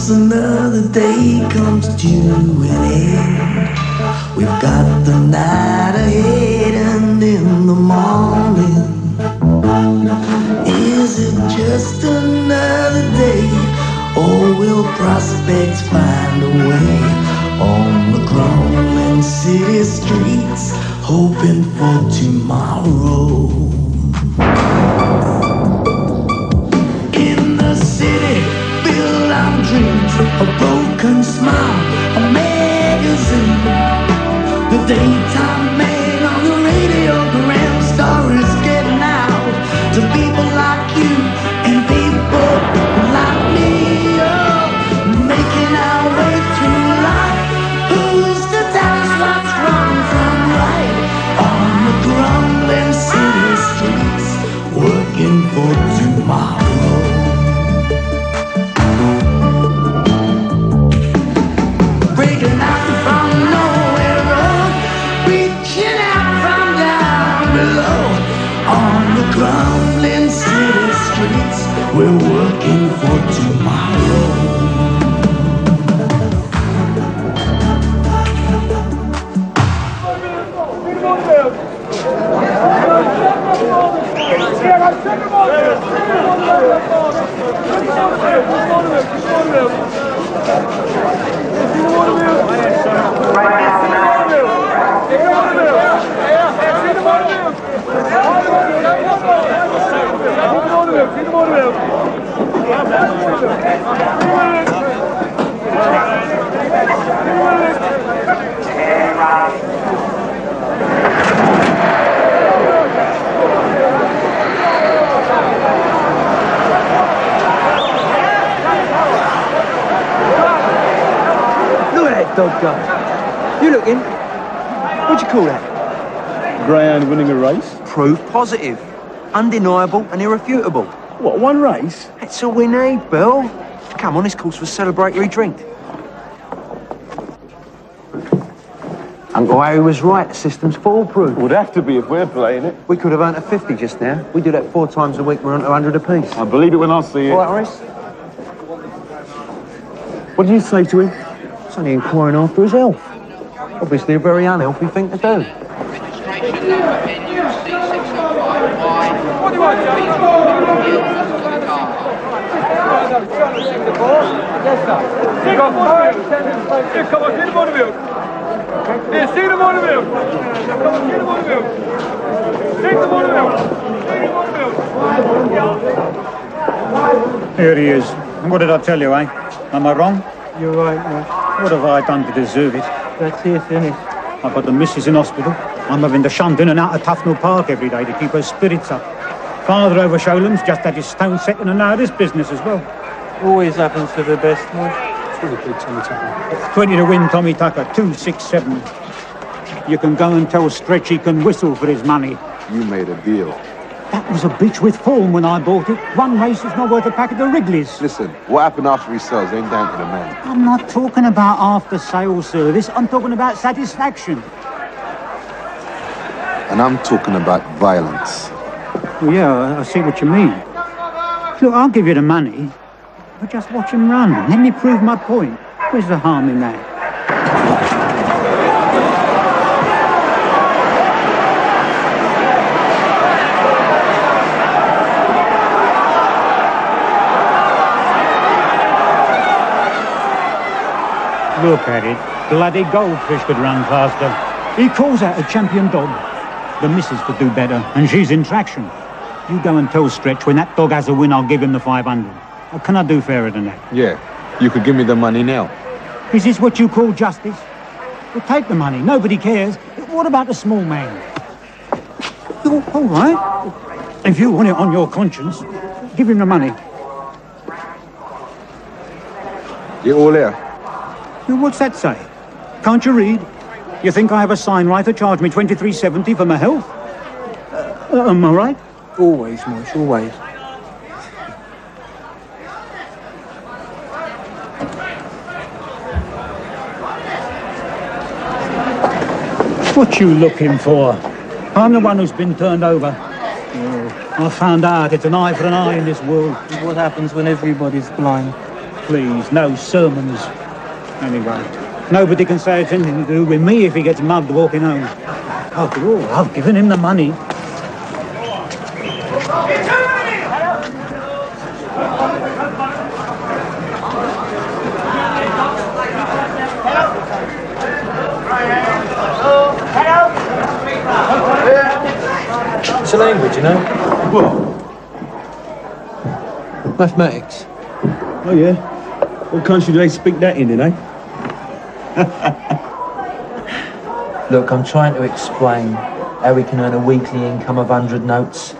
once another day comes to an end. We've got the night ahead and in the morning. Is it just another day, or will prospects find a way on the crumbling city streets, hoping for tomorrow? In the city, build our dreams, a broken smile, a magazine, the daytime man on the radiogram, stories getting out to people like you and people like me, making our way through life. Who's to tell us what's wrong from right on the crumbling city streets, working for tomorrow? Breaking out from nowhere road, reaching out from down below on the crumbling city streets, we're working for tomorrow. Dog go. You looking? What'd you call that? Greyhound winning a race? Proof positive. Undeniable and irrefutable. What, one race? That's all we need, Bill. Come on, this calls for a celebratory drink. Uncle Harry was right, the system's foolproof. Would have to be if we're playing it. We could have earned a 50 just now. We do that 4 times a week, we're on to 100 apiece. I believe it when I see it. All right, Horace? What did you say to him? He's only inquiring after his health. Obviously a very unhealthy thing to do. Registration number NUC605Y. What do you want, Joe? Yes, sir. Come on, get him on the wheel. Yeah, see them on the wheel. Come on, get him on the wheel. Take them on the wheel. Take them on the wheel. Here he is. What did I tell you, eh? Am I wrong? You're right, mate. What have I done to deserve it? That's it, isn't it? I've got the missus in hospital. I'm having to shunt in and out of Tufnell Park every day to keep her spirits up. Father over Sholam's just had his stone set in and out of this business as well. Always happens to the best, mate. 20 quid, Tommy Tucker. 20 to win, Tommy Tucker. 267. You can go and tell Stretch he can whistle for his money. You made a deal. That was a bitch with form when I bought it. One race is not worth a packet of Wrigley's. Listen, what happened after he sells ain't down to the man. I'm not talking about after-sales service. I'm talking about satisfaction. And I'm talking about violence. Well, yeah, I see what you mean. Look, I'll give you the money, but just watch him run. Let me prove my point. Where's the harm in that? Look at it. Bloody goldfish could run faster. He calls out a champion dog. The missus could do better, and she's in traction. You go and tell Stretch when that dog has a win, I'll give him the 500. Or can I do fairer than that? Yeah, you could give me the money now. Is this what you call justice? Well, take the money. Nobody cares. But what about the small man? Oh, all right. If you want it on your conscience, give him the money. You all there? Well, what's that say? Can't you read? You think I have a sign writer charge me $23.70 for my health? Am I right? Always, Mosh, always. What you looking for? I'm the one who's been turned over. I found out it's an eye for an eye in this world. What happens when everybody's blind? please, no sermons. Anyway, nobody can say it's anything to do with me if he gets mugged walking home. After all, I've given him the money. It's a language, you know? What? Mathematics. Oh, yeah? What country do they speak that in, eh? Look, I'm trying to explain how we can earn a weekly income of 100 notes.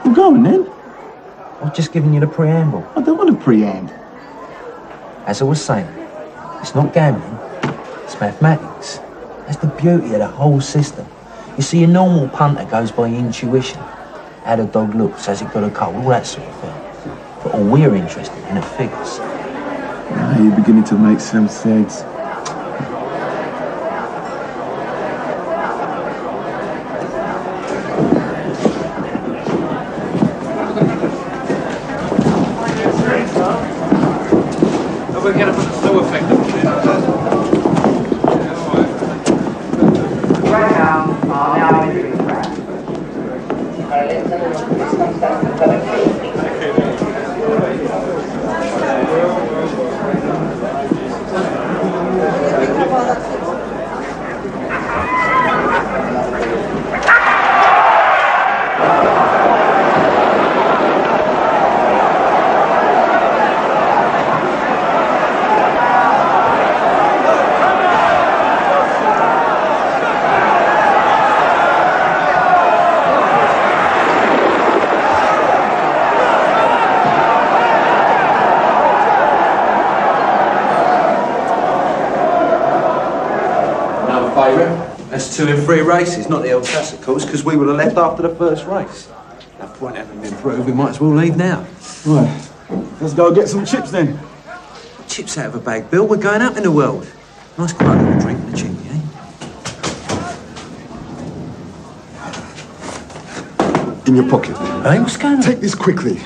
Well, go on, then. I've just given you the preamble. I don't want a prehand. As I was saying, it's not gambling, it's mathematics. That's the beauty of the whole system. You see, a normal punter goes by intuition. How the dog looks, has it got a cold, all that sort of thing. But all we're interested in are figures. Ah, you're beginning to make some sense. We're going to put a slow effect on Greyhound are now entering track. That's 2 in 3 races, not the old classic course, because we would have left after the first race. That point having been proved, we might as well leave now. Right. Let's go get some chips, then. Chips out of a bag, Bill. We're going up in the world. Nice quiet little drink and a chinky, eh? In your pocket. Hey, what's going on? Take this quickly.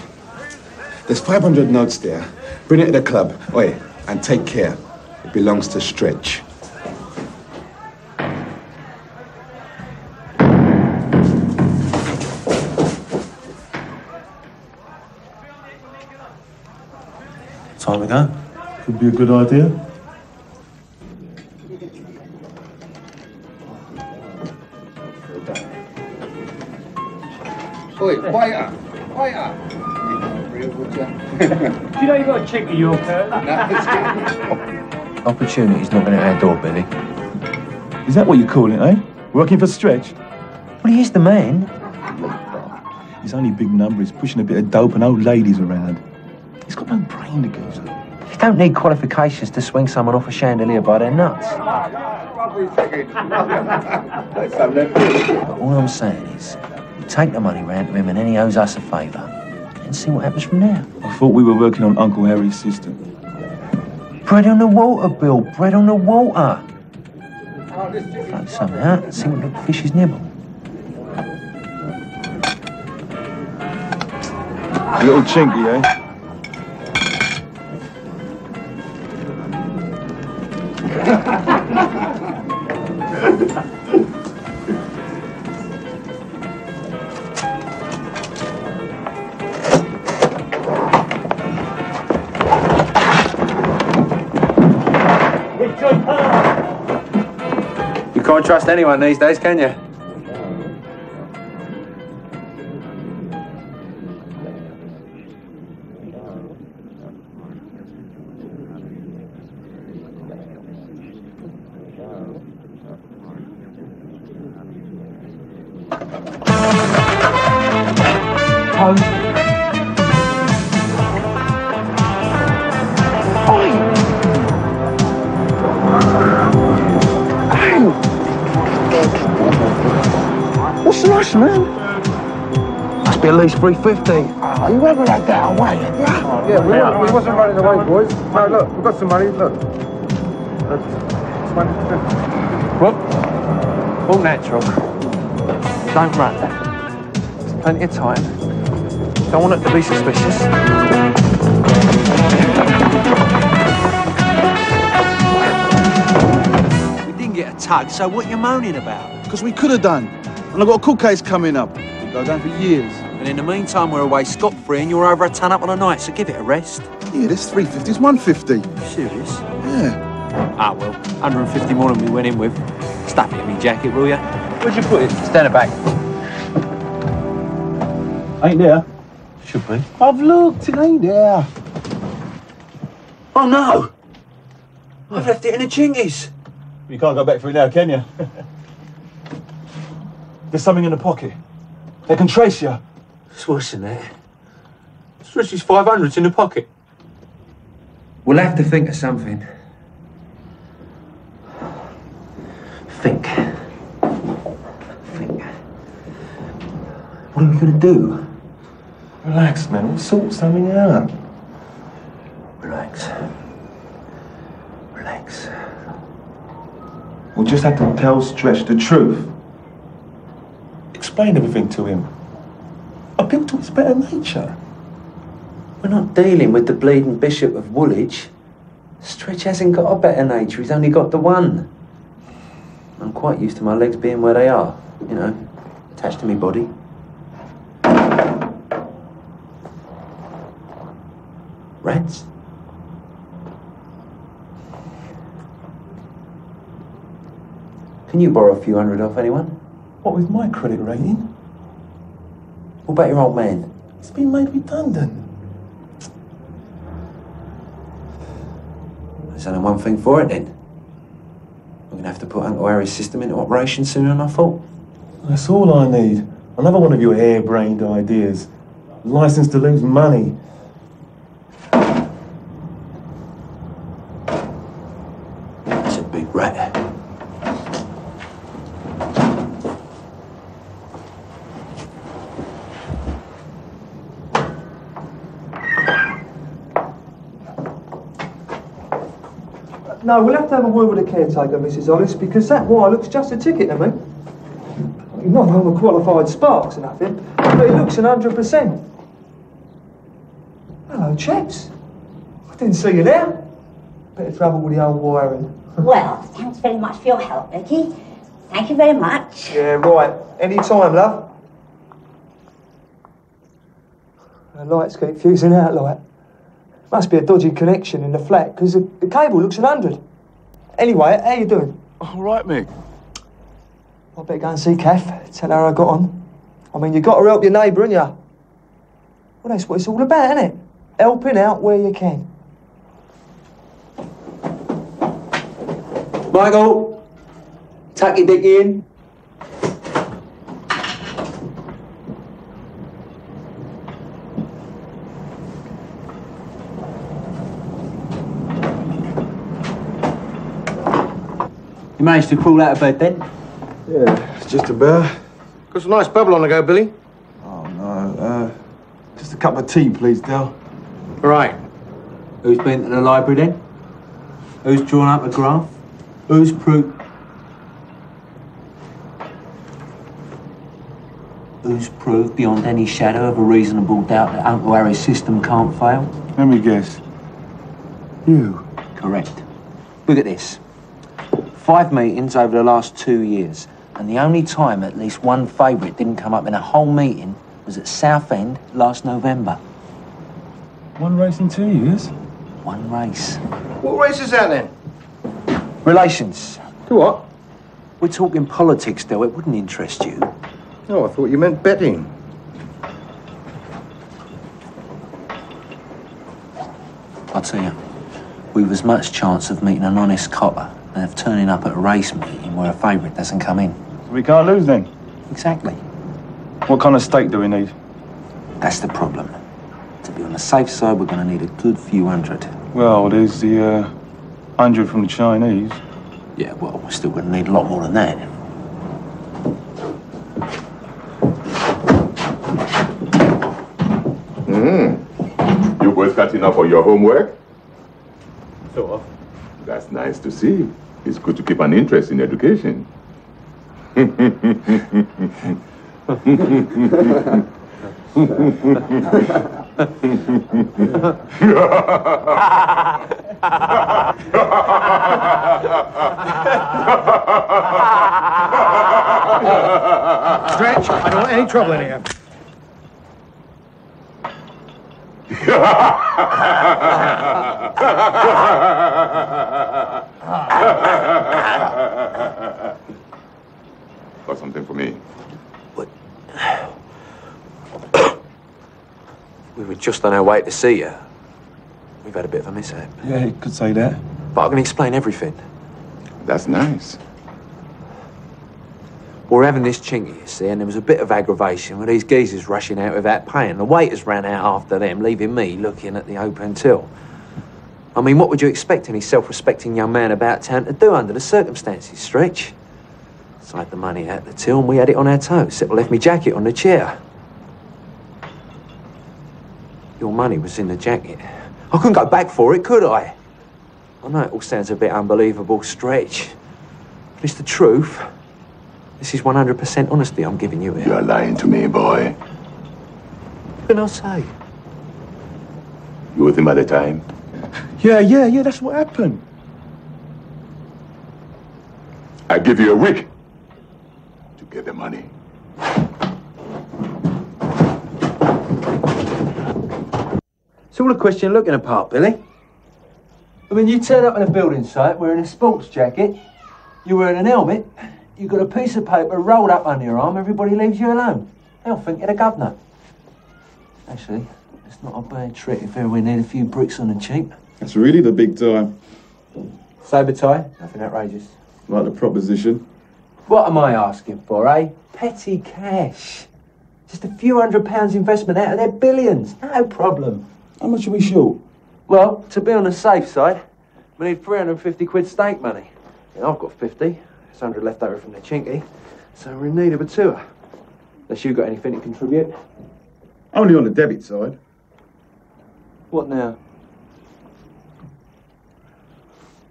There's 500 notes there. Bring it to the club. Oi, and take care. It belongs to Stretch. Time to go. Could be a good idea. Oi, waiter! Waiter! Do you know you've got a chick in your curve? Opportunity's knocking at our door, Billy. Is that what you call it, eh? Working for Stretch? Well, he is the man. He's only big number. He's pushing a bit of dope and old ladies around. He's got no brain, the geezer. You don't need qualifications to swing someone off a chandelier by their nuts. But all I'm saying is, we take the money round to him and then he owes us a favour. And see what happens from there. I thought we were working on Uncle Harry's system. Bread on the water, Bill. Bread on the water. Float some out and see what little fishes nibble. A little chinky, eh? You can't trust anyone these days, can you? What's the rush, man? Must be at least 350. Oh, you ever had that away? Yeah, we wasn't running away, boys. No, look, we've got some money, look. Well, all natural. Don't run. There's plenty of time. Don't want it to be suspicious. We didn't get a tug, so what are you moaning about? Because we could have done. And I've got a court case coming up. It goes on for years. And in the meantime, we're away scot-free and you're over a ton up on a night, so give it a rest. Yeah, this 350 is 150. Serious? Yeah. Ah, well, 150 more than we went in with. Stuff it in me jacket, will ya? Where'd you put it? Stand it back. Ain't there? Should be. I've looked, it ain't there. Oh, no! I've left it in the chingies. You can't go back for it now, can you? There's something in the pocket. They can trace you. It's worse than that. Stretchy's 500's in the pocket. We'll have to think of something. Think. What are we going to do? Relax, man. We'll sort something out. Relax. We'll just have to tell Stretch the truth. Explain everything to him. Appeal to his better nature. We're not dealing with the bleeding Bishop of Woolwich. Stretch hasn't got a better nature, he's only got the one. I'm quite used to my legs being where they are, you know, attached to me body. Rats? Can you borrow a few hundred off anyone? What with my credit rating? What about your old man? He's been made redundant. There's only one thing for it then. We're going to have to put Uncle Harry's system into operation sooner than I thought. That's all I need. Another one of your harebrained ideas. License to lose money. It's a big rat. No, we'll have to have a word with the caretaker, Mrs. Hollis, because that wire looks just a ticket to me. Not overqualified sparks or nothing, but it looks 100%. Hello, chaps. I didn't see you there. Bit of trouble with the old wiring. Well, thanks very much for your help, Becky. Thank you very much. Yeah, right. Any time, love. The lights keep fusing out like. Must be a dodgy connection in the flat, because the cable looks 100. Anyway, how you doing? All right, Mick. I better go and see Kath, tell her I got on. I mean, you got to help your neighbour, ain't you? Well, that's what it's all about, isn't it? Helping out where you can. Michael, tuck your dick in. You managed to crawl out of bed then? Yeah, it's just about. Got some nice bubble on the go, Billy. Oh, no. Just a cup of tea, please, Del. Right. Who's been to the library then? Who's drawn up a graph? Who's proved... Who's proved beyond any shadow of a reasonable doubt that Uncle Harry's system can't fail? Let me guess. You. Correct. Look at this. 5 meetings over the last 2 years, and the only time at least one favourite didn't come up in a whole meeting was at Southend last November. 1 race in 2 years? 1 race. What race is that then? Relations. To what? We're talking politics, though. It wouldn't interest you. Oh, I thought you meant betting. I'll tell you, we've as much chance of meeting an honest copper than of turning up at a race meeting where a favourite doesn't come in. So we can't lose then? Exactly. What kind of stake do we need? That's the problem. To be on the safe side, we're going to need a good few hundred. Well, there's the 100 from the Chinese. Yeah, well, we're still going to need a lot more than that. You boys catching up on your homework? Sort of. That's nice to see. It's good to keep an interest in education. Stretch, I don't want any trouble in here. Got something for me. What? We were just on our way to see you. We've had a bit of a mishap. Yeah, you could say that. But I can explain everything. That's nice. We're having this chinky, you see, and there was a bit of aggravation with these geezers rushing out without paying. The waiters ran out after them, leaving me looking at the open till. I mean, what would you expect any self-respecting young man about town to do under the circumstances, Stretch? So I had the money out the till and we had it on our toes. Except I left my jacket on the chair. Your money was in the jacket. I couldn't go back for it, could I? I know it all sounds a bit unbelievable, Stretch. But it's the truth. This is 100% honesty I'm giving you here. You're lying to me, boy. What can I say? You with him at the time? Yeah, that's what happened. I give you a week to get the money. It's all a question of looking apart, Billy. I mean, you turn up on a building site wearing a sports jacket, you're wearing an helmet, you've got a piece of paper rolled up under your arm, everybody leaves you alone. They'll think you're the governor. Actually, it's not a bad trick if ever we need a few bricks on the cheap. That's really the big time. Sabre tie, nothing outrageous. Like the proposition. What am I asking for, eh? Petty cash. Just a few £100 investment out of their billions. No problem. How much are we short? Well, to be on the safe side, we need 350 quid stake money. And I've got 50. There's 100 left over from the chinky. So we're in need of a tour. Unless you've got anything to contribute. Only on the debit side. What now?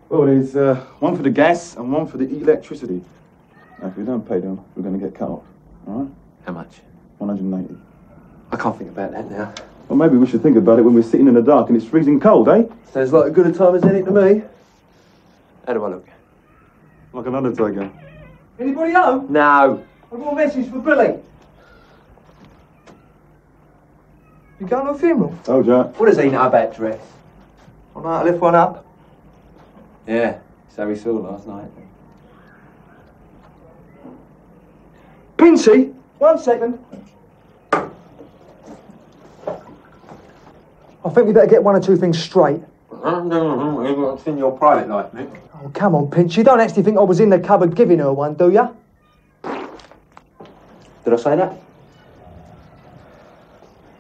Well, there's one for the gas and one for the electricity. Now, if we don't pay them, we're going to get cut off. All right? How much? 180. I can't think about that now. Well, maybe we should think about it when we're sitting in the dark and it's freezing cold, eh? Sounds like a good a time as any to me. How do I look? Like an undertaker. Anybody home? No. I've got a message for Billy. You going to a funeral? Oh, Jack. What does he know about dress? I know how to lift one up. Yeah, so we saw last night. Pincey, 1 second. I think we better get one or two things straight. It's in your private life, Nick. Oh, come on, Pinch. You don't actually think I was in the cupboard giving her one, do ya? Did I say that?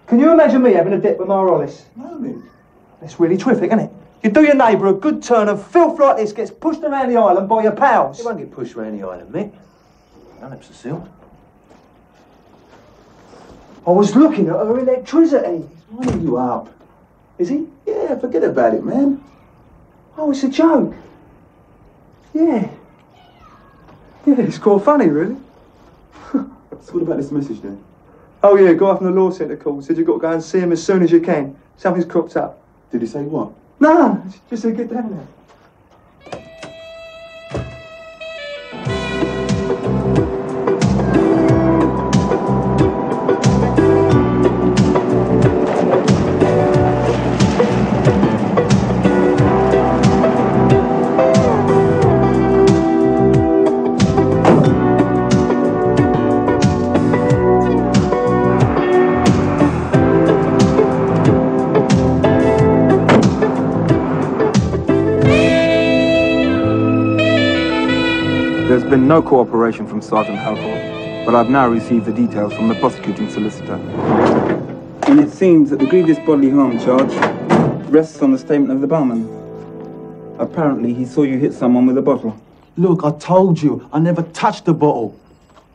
Can you imagine me having a dip with Marollis? No, Nick. It's really terrific, isn't it? You do your neighbour a good turn and filth like this gets pushed around the island by your pals. It won't get pushed around the island, Mick. No lips are sealed. I was looking at her electricity. Winding you up. Is he? Yeah, forget about it, man. Oh, it's a joke. Yeah. Yeah, it's quite funny, really. So what about this message then? Oh, yeah, guy from the law centre called. Said you've got to go and see him as soon as you can. Something's cropped up. Did he say what? No, just said get down there. There's been no cooperation from Sergeant Halford, but I've now received the details from the prosecuting solicitor. And it seems that the grievous bodily harm charge rests on the statement of the barman. Apparently, he saw you hit someone with a bottle. Look, I told you, I never touched the bottle.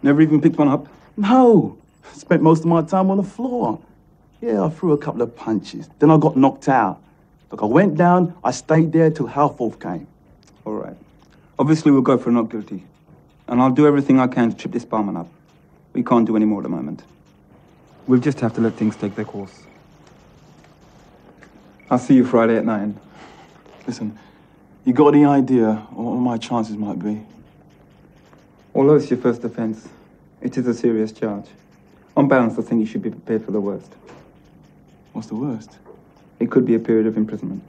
Never even picked one up? No. Spent most of my time on the floor. Yeah, I threw a couple of punches. Then I got knocked out. Look, I went down, I stayed there till Halforth came. All right. Obviously, we'll go for not guilty. And I'll do everything I can to trip this barman up. We can't do any more at the moment. We'll just have to let things take their course. I'll see you Friday at 9. Listen, you got any idea what my chances might be? Although it's your first offence, it is a serious charge. On balance, I think you should be prepared for the worst. What's the worst? It could be a period of imprisonment.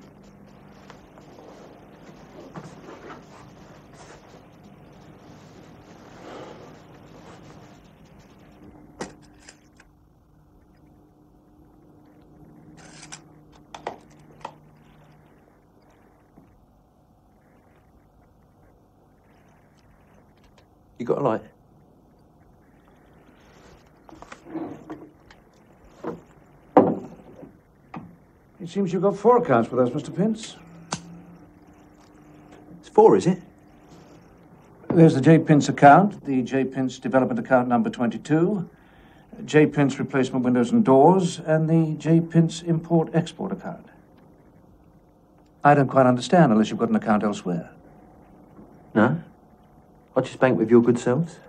You got a light? It seems you've got 4 accounts with us, Mr. Pince. It's 4, is it? There's the J. Pince account, the J. Pince development account number 22, J. Pince replacement windows and doors, and the J. Pince import-export account. I don't quite understand unless you've got an account elsewhere. No? I just bank with your good selves.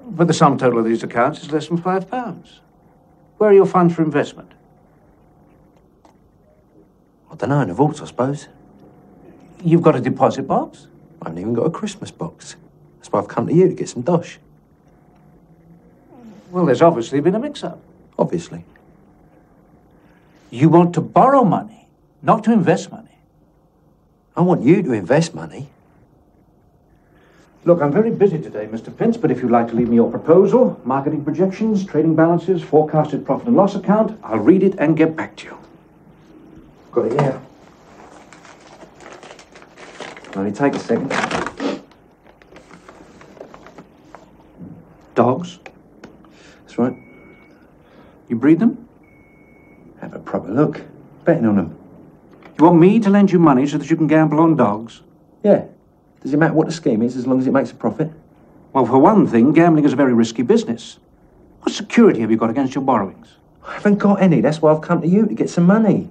But the sum total of these accounts is less than £5. Where are your funds for investment? I don't know, in the vaults, I suppose. You've got a deposit box? I haven't even got a Christmas box. That's why I've come to you to get some dosh. Well, there's obviously been a mix-up. Obviously. You want to borrow money, not to invest money. I want you to invest money. Look, I'm very busy today, Mr. Pince, but if you'd like to leave me your proposal, marketing projections, trading balances, forecasted profit and loss account, I'll read it and get back to you. Got it here. Only take a second. Dogs? That's right. You breed them? Have a proper look. Betting on them. You want me to lend you money so that you can gamble on dogs? Yeah. Does it matter what the scheme is as long as it makes a profit? Well, for one thing, gambling is a very risky business. What security have you got against your borrowings? I haven't got any. That's why I've come to you to get some money.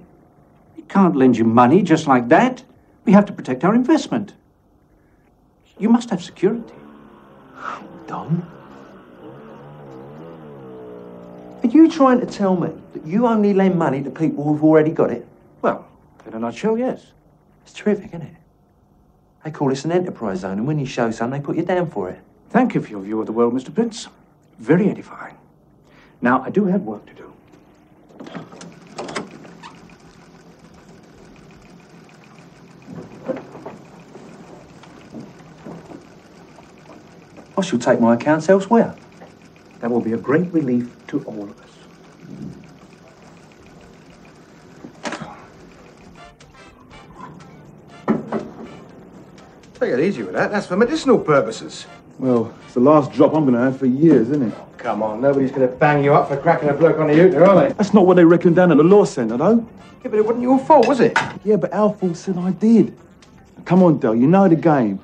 We can't lend you money just like that. We have to protect our investment. You must have security. Don? Are you trying to tell me that you only lend money to people who've already got it? Well, in a nutshell, yes. It's terrific, isn't it? They call this an enterprise zone, and when you show some, they put you down for it. Thank you for your view of the world, Mr. Pince. Very edifying. Now, I do have work to do. I shall take my accounts elsewhere. That will be a great relief to all of us. Take it easy with that. That's for medicinal purposes. Well, it's the last drop I'm going to have for years, isn't it? Come on, nobody's going to bang you up for cracking a bloke on the ute, are they? That's not what they reckon down at the law centre, though. Yeah, but it wasn't your fault, was it? Yeah, but our fault said I did. Come on, Del, you know the game.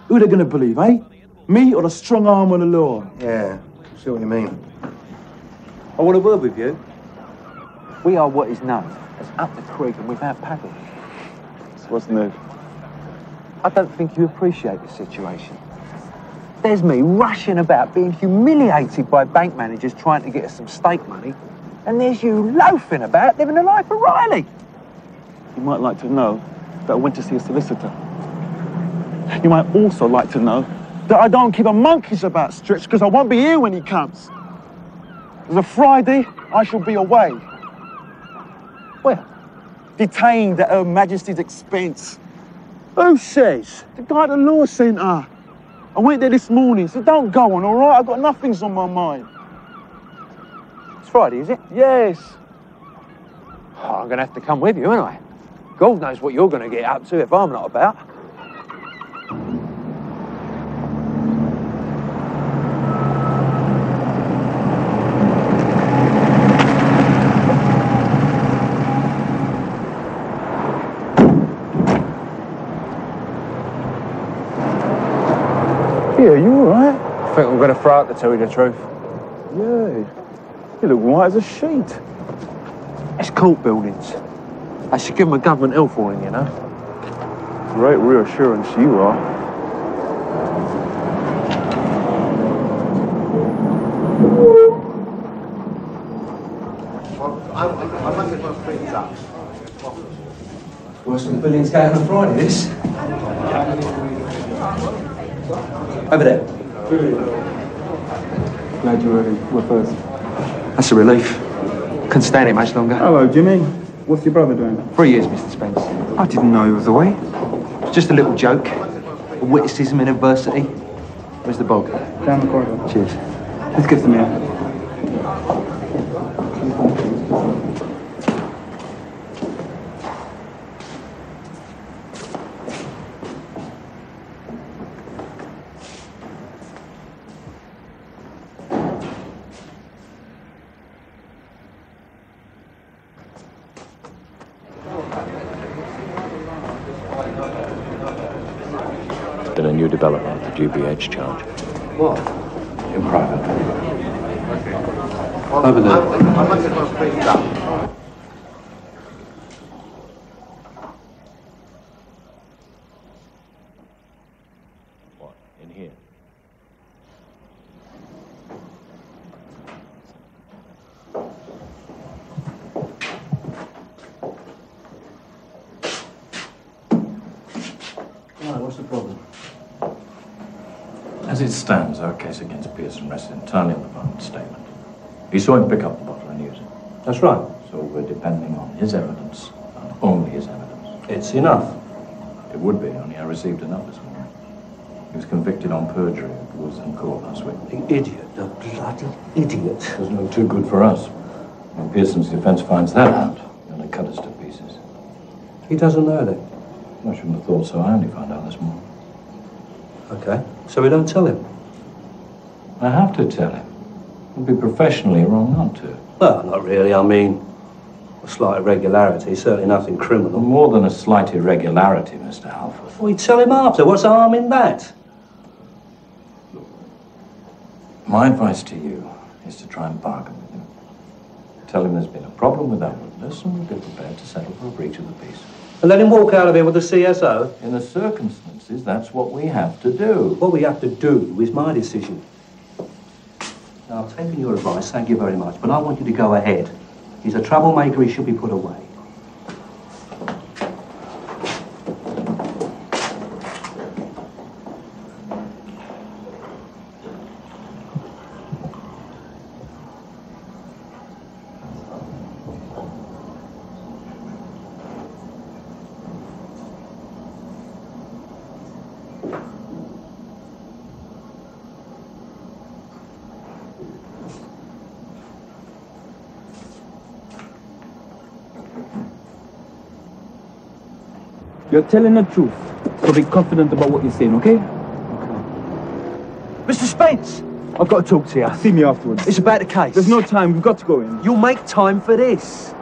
Who are they going to believe, eh? Me or the strong arm of the law? Yeah, I see what you mean. I want a word with you. We are what is known as up the creek and without paddle. What's new? I don't think you appreciate the situation. There's me rushing about being humiliated by bank managers trying to get us some stake money, and there's you loafing about living the life of Riley. You might like to know that I went to see a solicitor. You might also like to know that I don't keep a monkey's about Stretch because I won't be here when he comes. There's a Friday, I shall be away. Where? Detained at Her Majesty's expense. Who says? The guy at the law centre. I went there this morning, so don't go on, all right? I've got nothing's on my mind. It's Friday, is it? Yes. Oh, I'm going to have to come with you, aren't I? God knows what you're going to get up to if I'm not about. Yeah, you all right? I think I'm going to throw out to tell you the truth. Yeah. You look white as a sheet. It's court buildings. I should give them a government health warning, you know. Great reassurance you are. I might get one things up. worse than Billions Gate on a Friday, this. Over there. Glad you were first. That's a relief. Couldn't stand it much longer. Hello, Jimmy. What's your brother doing? 3 years, Mr. Spence. I didn't know he was away. It's just a little joke. A witticism in adversity. Where's the bog? Down the corridor. Cheers. Let's get some air. Been a new development, the GBH charge. What? In private. Over there. What? In here? What's the problem? As it stands, our case against Pearson rests entirely on the varmint's statement. He saw him pick up the bottle and use it. That's right. So we're depending on his evidence, and only his evidence. It's enough. It would be, only I received enough this morning. He was convicted on perjury at Woods and Court last week. The idiot, the bloody idiot. Doesn't look too good for us. When Pearson's defense finds that out, he'll only cut us to pieces. He doesn't know that. I shouldn't have thought so. I only found out this morning. Okay, so we don't tell him. I have to tell him. It would be professionally wrong not to. Well, not really. I mean, a slight irregularity, certainly nothing criminal. More than a slight irregularity, Mr. Halford. We tell him after. What's the harm in that? My advice to you is to try and bargain with him. Tell him there's been a problem with that witness and we'll be prepared to settle for a breach of the peace. And let him walk out of here with the CSO? In the circumstances, that's what we have to do. What we have to do is my decision. Now, I've taken your advice, thank you very much, but I want you to go ahead. He's a troublemaker, he should be put away. You're telling the truth, so be confident about what you're saying, okay? Mr. Spence! I've got to talk to you. See me afterwards. It's about the case. There's no time. We've got to go in. You'll make time for this.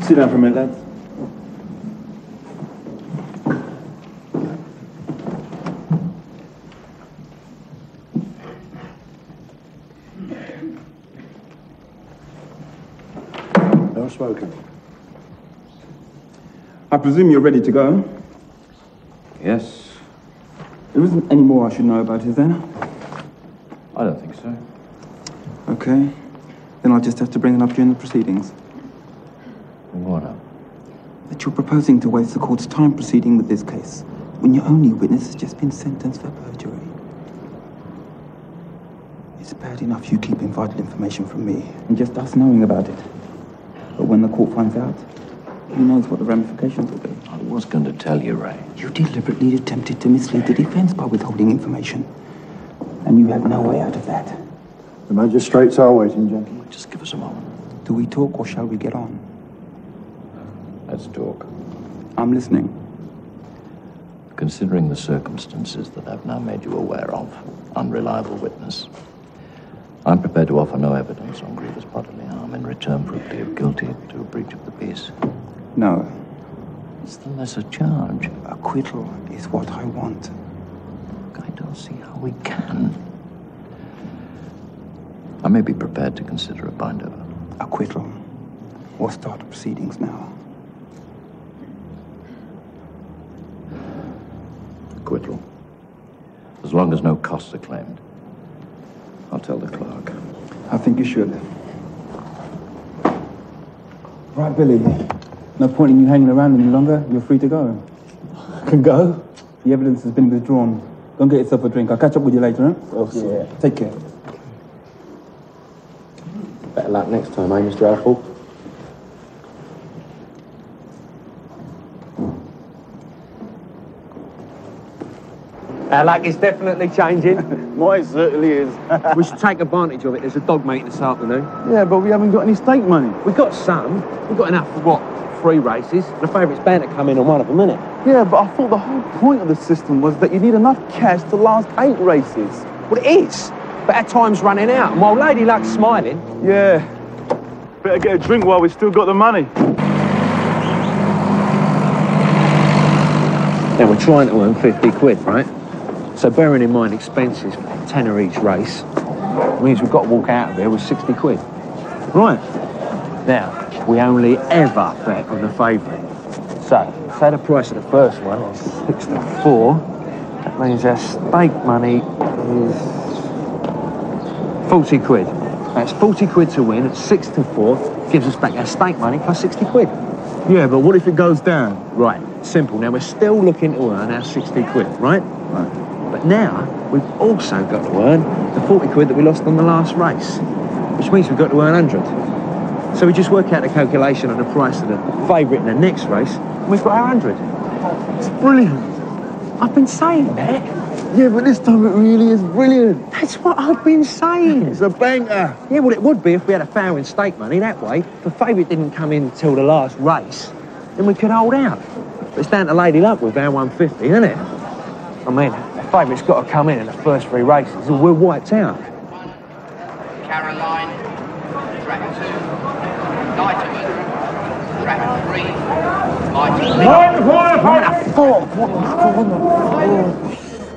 Sit down for a minute, lads. No smoking. I presume you're ready to go? Yes. There isn't any more I should know about, is there? I don't think so. Okay. Then I'll just have to bring it up during the proceedings. What up? That you're proposing to waste the court's time proceeding with this case when your only witness has just been sentenced for perjury. It's bad enough you keeping vital information from me and just us knowing about it. But when the court finds out, who knows what the ramifications will be. I was going to tell you, Ray. You deliberately attempted to mislead the defense by withholding information. And you have no way out of that. The magistrates are waiting, gentlemen. Just give us a moment. Do we talk or shall we get on? Let's talk. I'm listening. Considering the circumstances that I've now made you aware of, unreliable witness, I'm prepared to offer no evidence on grievous bodily harm in return for a plea of guilty to a breach of the peace. No. It's the lesser charge. Acquittal is what I want. I don't see how we can. I may be prepared to consider a bind-over. Acquittal. Or start the proceedings now. long as no costs are claimed. I'll tell the clerk. I think you should. Right, Billy. No point in you hanging around any longer. You're free to go. Can go? The evidence has been withdrawn. Go and get yourself a drink. I'll catch up with you later, huh? Oh, yeah. Take care. Better luck next time, eh, Mr. Alford? Our luck is definitely changing. Mine certainly is. We should take advantage of it. There's a dog meeting this afternoon. Yeah, but we haven't got any stake money. We've got some. We've got enough for what? 3 races. The favourite's bound to come in on one of them, isn't it? Yeah, but I thought the whole point of the system was that you need enough cash to last 8 races. Well, it is. But our time's running out. And while Lady Luck's smiling... Yeah. Better get a drink while we've still got the money. Now, we're trying to earn 50 quid, right? So bearing in mind expenses for a tenner each race, means we've got to walk out of here with 60 quid. Right. Now, we only ever bet on the favourite. So, say the price of the first one is 6 to 4. That means our stake money is 40 quid. That's 40 quid to win at 6 to 4. Gives us back our stake money plus 60 quid. Yeah, but what if it goes down? Right, simple. Now, we're still looking to earn our 60 quid, right? Right. But now, we've also got to earn the 40 quid that we lost on the last race, which means we've got to earn 100. So we just work out the calculation on the price of the favourite in the next race, and we've got our 100. It's brilliant. I've been saying that. Yeah, but this time it really is brilliant. That's what I've been saying. It's a banger. Yeah, well, it would be if we had a fair in stake money. That way, if the favourite didn't come in till the last race, then we could hold out. But it's down to Lady Luck with our 150, isn't it? I mean, the favourite's got to come in the first 3 races, or we're wiped out. Caroline, track 2. Knighterman, track 3.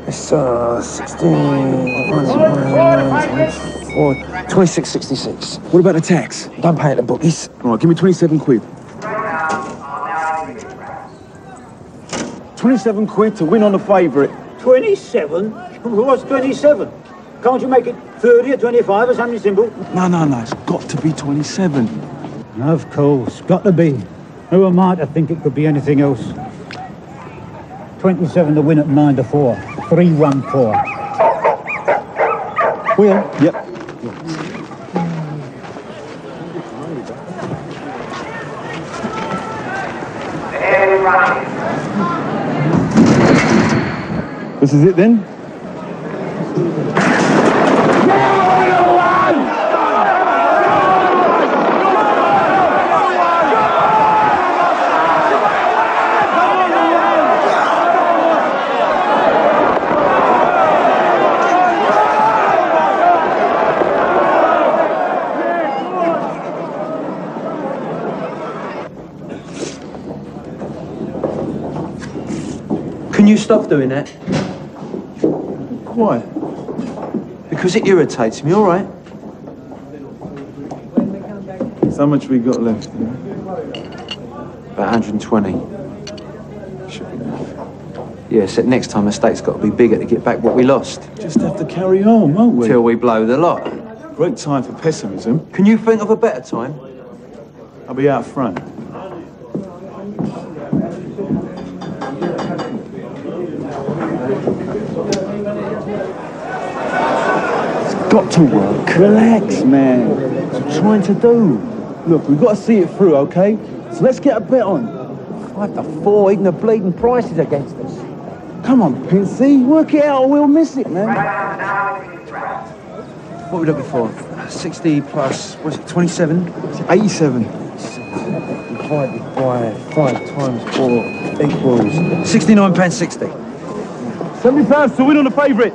It's 26.66. What about the tax? Don't pay at the bookies. All right, give me 27 quid. 27 quid to win on the favourite. 27? What's 27? Can't you make it 30 or 25 or something simple? No, it's got to be 27. Of course, got to be. Who am I to think it could be anything else? 27 to win at 9 to 4. 314. We are? Yep. This is it then? Can you stop doing that? Why? Because it irritates me, all right? So much we got left? About 120. Should be enough. Yeah, except next time the stake's got to be bigger to get back what we lost. Just have to carry on, won't we? Till we blow the lot. Great time for pessimism. Can you think of a better time? I'll be out front. Got to work. Relax, man. What I'm trying to do. Look, we've got to see it through, okay? So let's get a bet on. 5 to 4, even the bleeding price is against us. Come on, Pincey. Work it out or we'll miss it, man. What are we looking for? 60 plus, what's it, 27? 87. Divided by 5 times 4 equals... £69.60. £70 to win on the favourite.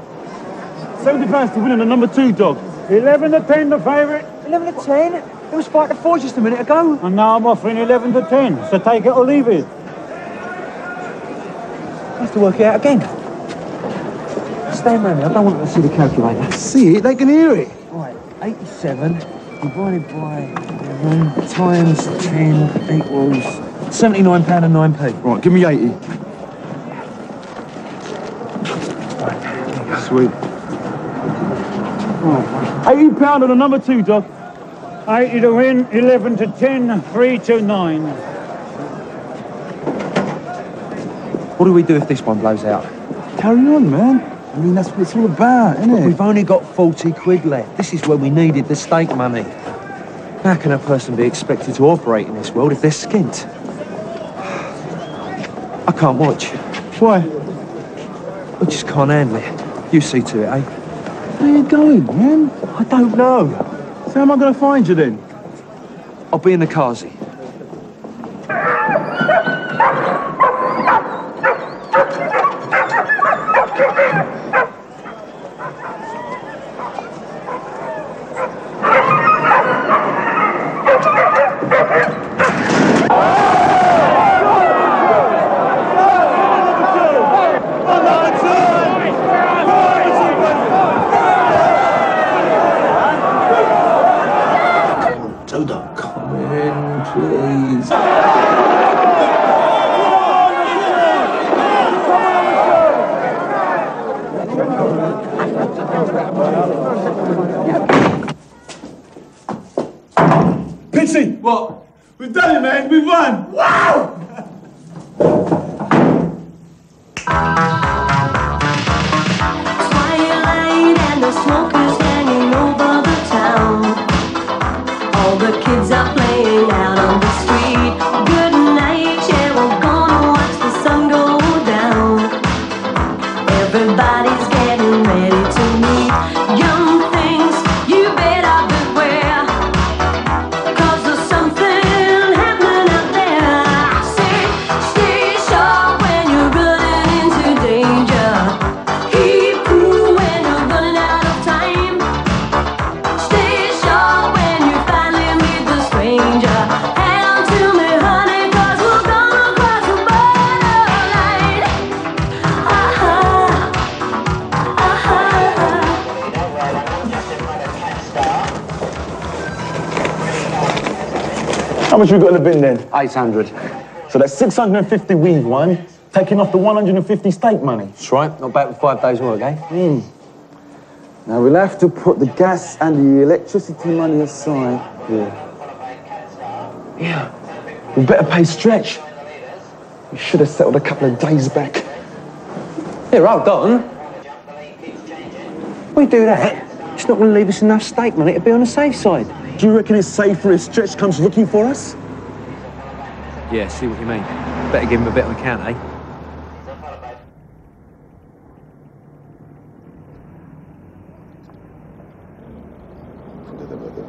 £70 to win on the number 2 dog. 11 to 10, the favourite. 11 to 10? It was 5 to 4 just a minute ago. And now I'm offering 11 to 10, so take it or leave it. I have to work it out again. Stand round me, I don't want them to see the calculator. See it, they can hear it. Right, 87 divided by 11 times 10 equals £79 and 9p. Right, give me 80. Sweet. Oh, £80 on the number 2, Doc. 80 to win, 11 to 10, 3 to 9. What do we do if this one blows out? Carry on, man. I mean, that's what it's all about, isn't it? We've only got 40 quid left. This is where we needed the stake money. How can a person be expected to operate in this world if they're skint? I can't watch. Why? I just can't handle it. You see to it, eh? Where are you going, man? I don't know. So how am I going to find you then? I'll be in the Kazi. Pincey! What? We've done it, man. We've won. Wow! Twilight and the smoke is hanging over the town. All the kids are playing out on the street. Good night, yeah, we're gonna watch the sun go down. Everybody's getting ready to meet. Young things, you better beware. 'Cause there's something happening out there. I say, stay sharp when you're running into danger. Keep cool when you're running out of time. Stay sharp when you finally meet the stranger. Hang on to me, honey, 'cause we're gonna cross the borderline. How much we got in the bin then? 800. So that's 650 we've won, taking off the 150 stake money. That's right. Not bad with 5 days' work, eh? Now we'll have to put the gas and the electricity money aside. Yeah. We better pay Stretch. We should have settled a couple of days back. Here, hold on. We do that, it's not going to leave us enough stake money to be on the safe side. Do you reckon it's safer if Stretch comes looking for us? Yeah, see what you mean. Better give him a bit on account, eh? Forget about that.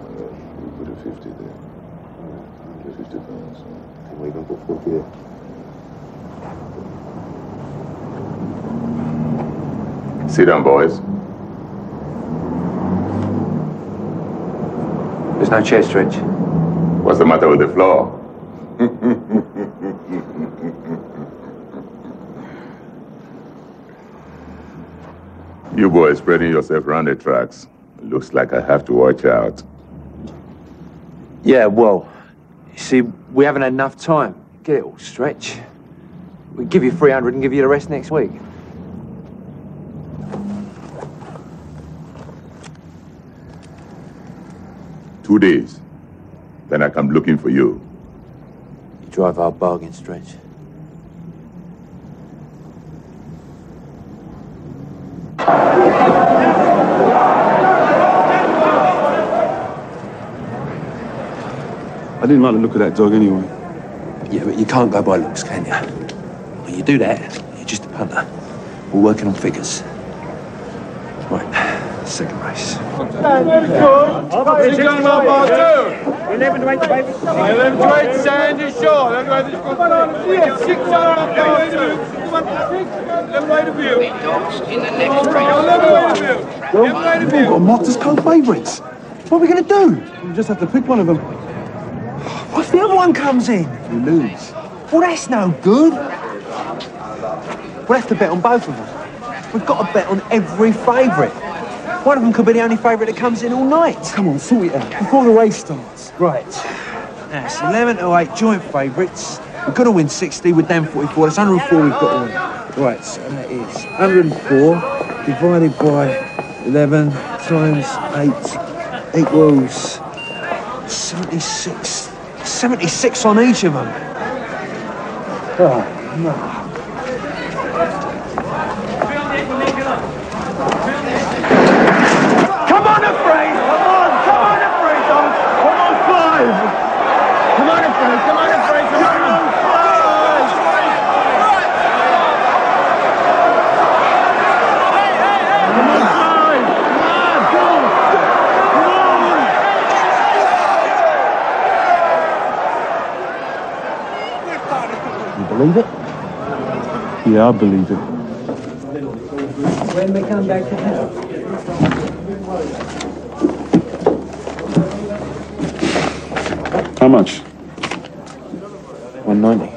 We put a 50 there. 150 pounds. And we can put 40 there. Sit down, boys. There's no chair, Stretch. What's the matter with the floor? You boys spreading yourself around the tracks. Looks like I have to watch out. Yeah, well, you see, we haven't had enough time. Get it all, Stretch. We'll give you 300 and give you the rest next week. Two days. Then I come looking for you. You drive our bargain, Stretch. I didn't like the look of that dog anyway. Yeah, but you can't go by looks, can you? When you do that, you're just a punter. We're working on figures. Right, second race. 11 to 8, baby. 11 to 8, Sandy Shaw. 11 to 8, 6 The dogs in the next race. We've got marked as co-favourites. What are we going to do? We just have to pick one of them. What if the other one comes in? We lose. Well, that's no good. We'll have to bet on both of them. We've got to bet on every favourite. One of them could be the only favourite that comes in all night. Come on, sort it out before the race starts. Right. That's 11 to 8 joint favourites. We've got to win 60 with them 44. That's 104 we've got to win. Right, so that is 104 divided by 11 times 8 equals 76. 76 on each of them. Oh, no. Come on, afraid! Come on, afraid, Tom! Come on, 5! Come on, afraid! Come on, afraid! Come on, 5! Come on, 5! You believe it? Yeah, I believe it. When we come back to hell. How much? 190.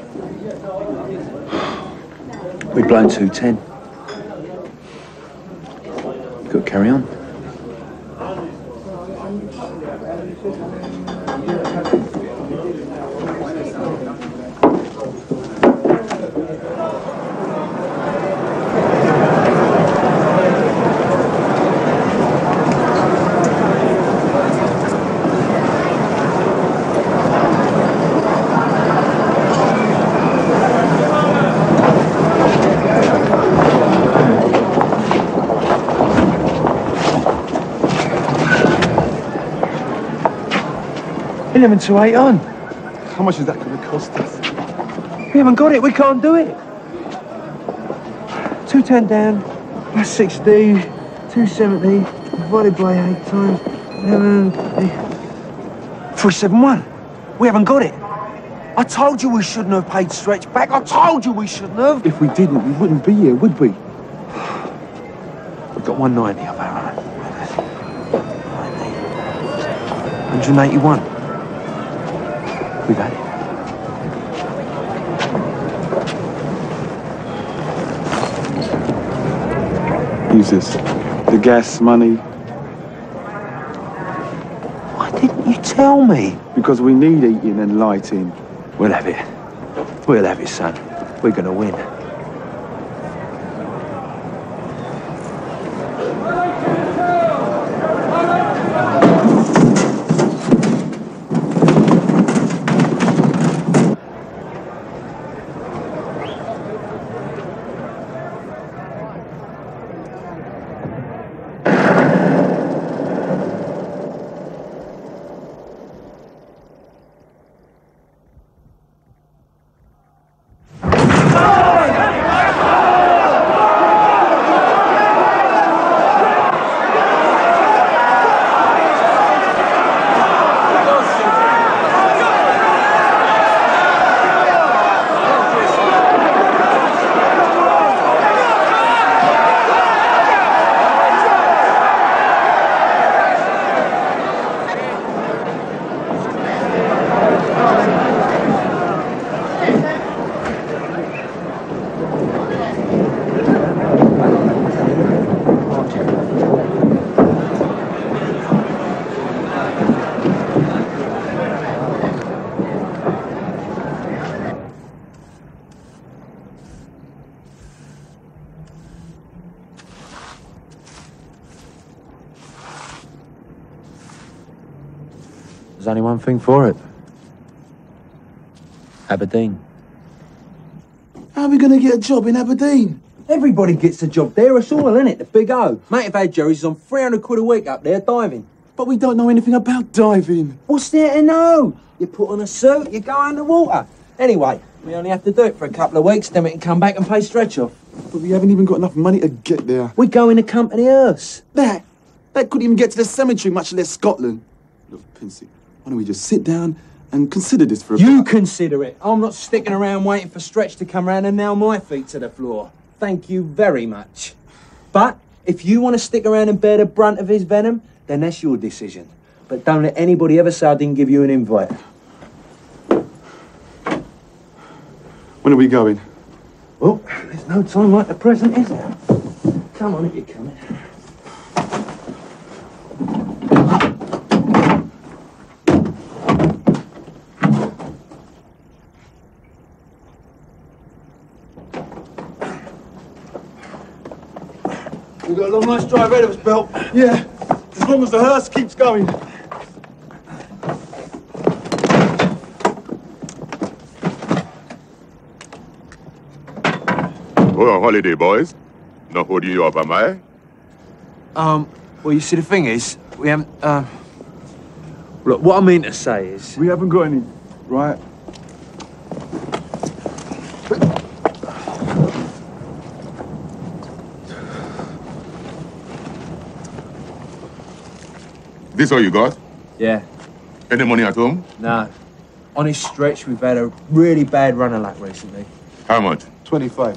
We've blown 210. Got to carry on. $11 to 8 on. How much is that going to cost us? We haven't got it. We can't do it. 210 down, plus 60, 270, divided by 8 times 11, 371. We haven't got it. I told you we shouldn't have paid Stretch back. I told you we shouldn't have. If we didn't, we wouldn't be here, would we? We've got 190 of our own. 181. We've had it. Use this. The gas, money. Why didn't you tell me? Because we need eating and lighting. We'll have it. We'll have it, son. We're gonna win. There's only one thing for it. Aberdeen. How are we going to get a job in Aberdeen? Everybody gets a job there, it's all, innit? The Big O. Mate of our Jerry's on 300 quid a week up there diving. But we don't know anything about diving. What's there to know? You put on a suit, you go underwater. Anyway, we only have to do it for a couple of weeks, then we can come back and pay Stretch off. But we haven't even got enough money to get there. We go in a company hearse. That couldn't even get to the cemetery, much less Scotland. Look, Pincey, why don't we just sit down and consider this for a bit? You consider it. I'm not sticking around waiting for Stretch to come round and nail my feet to the floor. Thank you very much. But if you want to stick around and bear the brunt of his venom, then that's your decision. But don't let anybody ever say I didn't give you an invite. When are we going? Well, there's no time like the present, is there? Come on, if you're coming. We're We've got a long night's drive ahead of us, Bill. Yeah, as long as the hearse keeps going. We're on holiday, boys. Not holding you up, am I? Well, you see, the thing is, we haven't, Look, what I mean to say is... We haven't got any, right? This all you got? Yeah. Any money at home? No. On his stretch, we've had a really bad run of luck recently. How much? 25.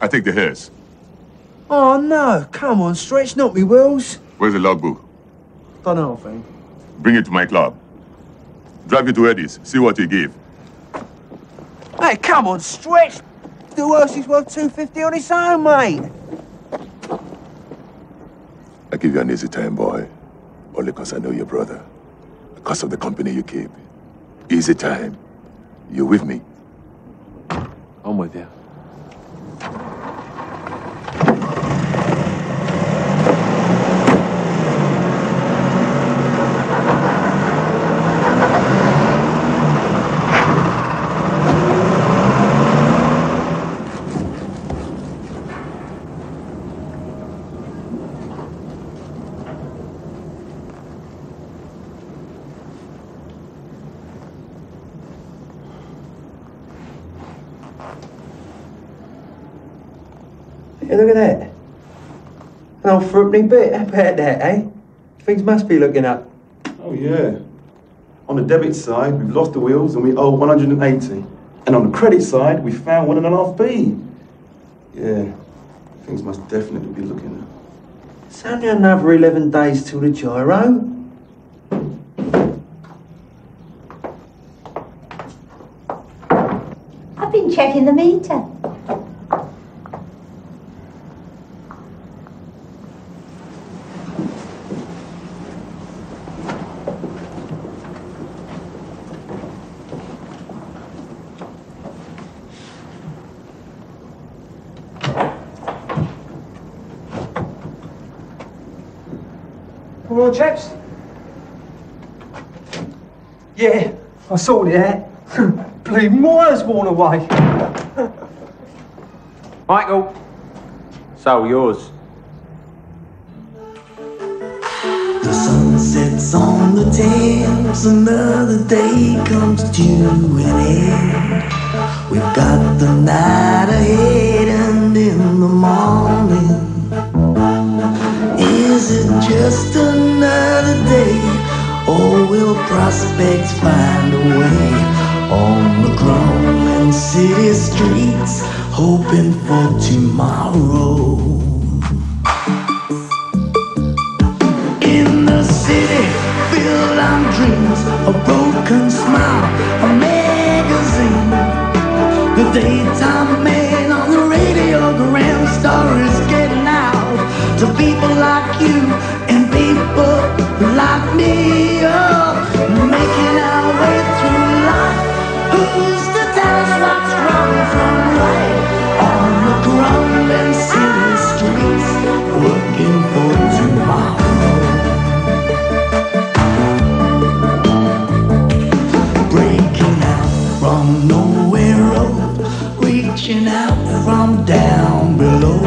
I take the hearse. Oh, no. Come on, Stretch, not me wheels. Where's the logbook? Don't know, I think. Bring it to my club. Drive it to Eddie's. See what he gave. Hey, come on, Stretch. The horse is worth $250 on its own, mate. I give you an easy time, boy. Only because I know your brother. Because of the company you keep. Easy time. You with me? I'm with you. Hey, look at that. An old threepenny bit. How about that, eh? Things must be looking up. Oh, yeah. On the debit side, we've lost the wheels and we owe 180. And on the credit side, we found 1.5p. Yeah, things must definitely be looking up. It's only another 11 days till the gyro. I've been checking the meter. All right, chaps? Yeah, I saw that. Bleeding wires worn away. Michael. So, yours. The sun sets on the Thames, another day comes to an end. We've got the night ahead and in the morning. Is it just another day, or will prospects find a way on the crumbling city streets, hoping for tomorrow? In the city, filled on dreams, a broken smile, a magazine, the daytime man on the radiogram, stories getting out to people like you and people like me, oh, making our way through life. Who's to tell us what's wrong from right on the crumbling city streets, working for tomorrow? Breaking out from nowhere road, reaching out from down below.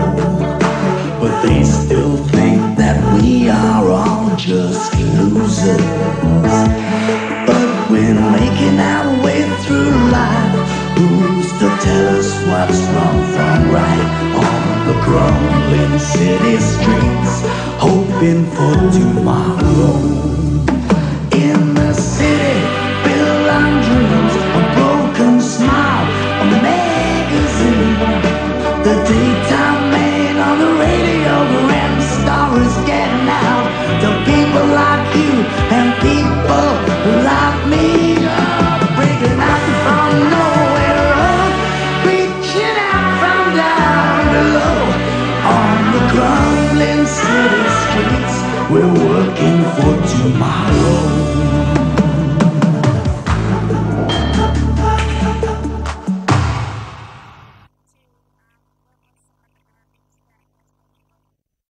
But they still think that we are all just losers. But we're making our way through life. Who's to tell us what's wrong from right on the crumbling city streets, hoping for tomorrow? In the city, built on dreams, a broken smile, a magazine, the daytime man on the radiogram, stories getting out to people like you and people like me, breaking out from nowhere road, reaching out from down below on the crumbling city streets. We're working for tomorrow.